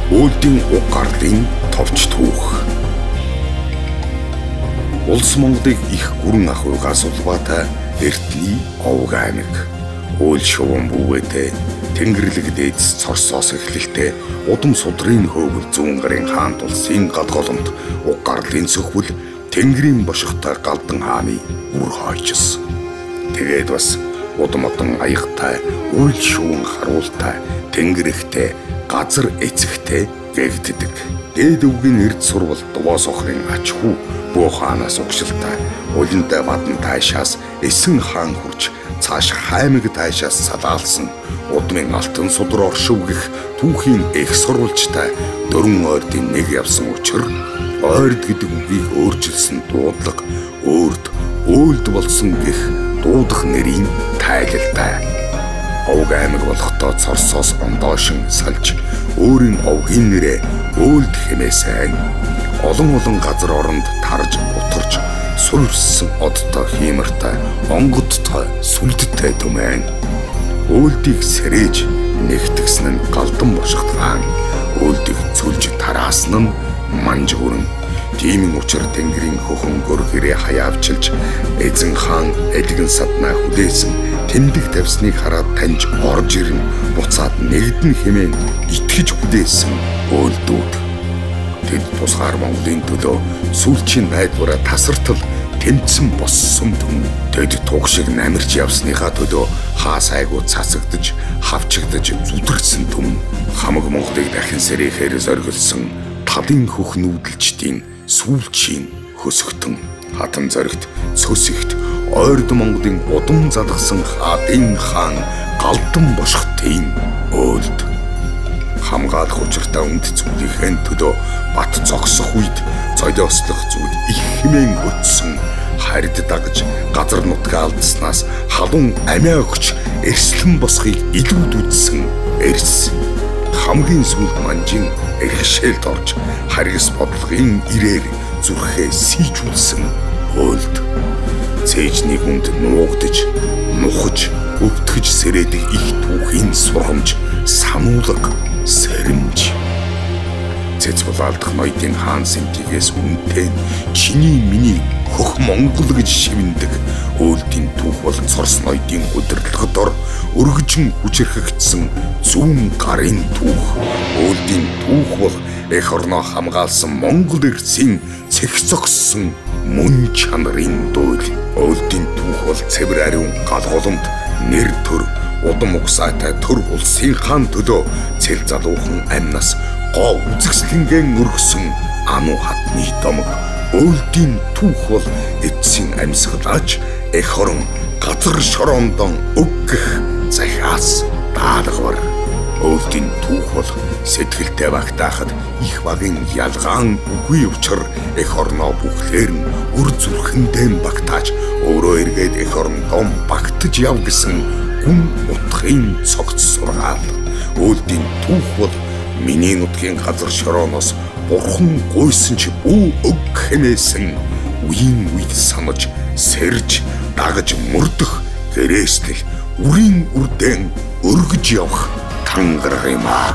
Үйлдийн уг гарлын товч түүх. Улс Монголыг их гүрэн ах уйгаас улбаатай Эртний Овг аймаг. Үйл шуван бүүгээтэй Тэнгэрлэг дээдс цорсоос эхлэлтэй удам судрын хөөгөл зүүн гарын хаан тулсын гадголомт уг гарлын цөхвөл Тэнгэрийн бошигтой Галдан хааны үр хойчс. Тэгээд бас удам одон аягтай үйл шуван харуултай Тэнгэрэгтэй газар эцэгтэй гэгддэг. Дээд өвгийн эрд сурвал Дуваа сохрын ач хүү бөө хаанаас угшилтай улинтай бадан таашаас эсэн хаан хүрч цааш хаймаг таашаас салаалсан удмын алтан судар оршив гэх түүхийн их сурвалжтай дөрвөн ойрдын нэг явсан учир ойрд гэдэг үгийг өөрчилсөн дуудлага өөрд болсон гэх дуудах нэрийн тайлалтай. Овг аймаг болохдоо цорсоос ондоошин салж өөрийн овгийн нэрээ Өөлд хэмээсэн. Олон газар оронд тарж утарч сувирсан одтой хиймэртэй онгодтой сүлдтэй түмэн. Өөлдийг сэрэж нэгтгсэн нь Галдан бошигт хаан. Өөлдийг цөлж тараасан нь Манж хүрэн. Тиймийн учир Тэнгэрийн хөхөн гөр гэрээ хаяавчилж эзэн хаан эдгэн саднаа хүлээсэн тэмдэг тавьсныг хараад таньж орж ирнэ. Буцаад нэгдэн хэмээн итгэж хүлээсэн Өөлдүүд. Тэд тусгаар Монголын төлөө сүүлчийн найдвараа тасартал тэмцэн боссон түн. Тэд туг шиг намирч явсныхаа төлөө хаа сайгүй цацагдж хавчигдж зүдрэгсэн түн. Хамаг Монголыг дахин сэрэхээр зоргилсон талын хөх нүүдэлчдийн сүүлчийн хөсгтөн хатан зоригт цөсөгт ойрд Монголын удам залгсан хаадын хаан Галдан бошигтын Өөлд. Хамгаалах учиртай үнд зүйлийн төлөө бат зогсох үед золиослох зүйл их хэмээн өтсөн. Харид дагж газар нутгаа алдснаас халуун амиа өгч эрслэн босхийг илүүд үзсэн эрс. Хамгийн сүүлд Манжин эрхшээлд орж харгас бодлогын ирээр зүрхээ сийжүүлсэн Өөлд. Цээжний хүнд нуугдж, нухаж, өвтгөж сэрээдэг их түүхийн сургамж, сануулга, сэрэмж. Цэц булаалдах ноёдын хаан сэнтигээс үнтэй чиний миний хөх Монгол гэж шивндэг Өөлдийн түүх бол цорс ноёдын удирдлагад өргөжин хүчрхэгдсэн зүүн гарын түүх. Өөлдийн түүх бол эх орноо хамгаалсан Монгол эрсийн цэгцогссон мөн чанарын дуйл. Өөлдийн түүх бол цэвэр ариун галголомт нэр төр удам угсаатай төр улсын хаан төлөө цэл залуухан амнаас гоо үзэсгэлэнгэн өргсөн ану хатны домог. Өөлдийн түүх бол эцсийн амьсгалаач эх орон газар шороондон өгөх захиас даалгавар. Өөлдийн түүх бол сэтгэлтэй багтаахад их багийн ялгаан үгүй учир эх орноо бүхлээр нь үр зүрхэндээ багтааж өөрөө эргээд эх орондоо багтаж яв гэсэн гүн утгын цогц сургаал. Өөлдийн түүх бол миний нутгийн газар шорооноос бурхан гуйсан ч бүү өг хэмээсэн үеийн үед санаж сэрж дагаж мөрдөх гэрээстэл үрийн үрдэн өргөж явах тангараг юм аа.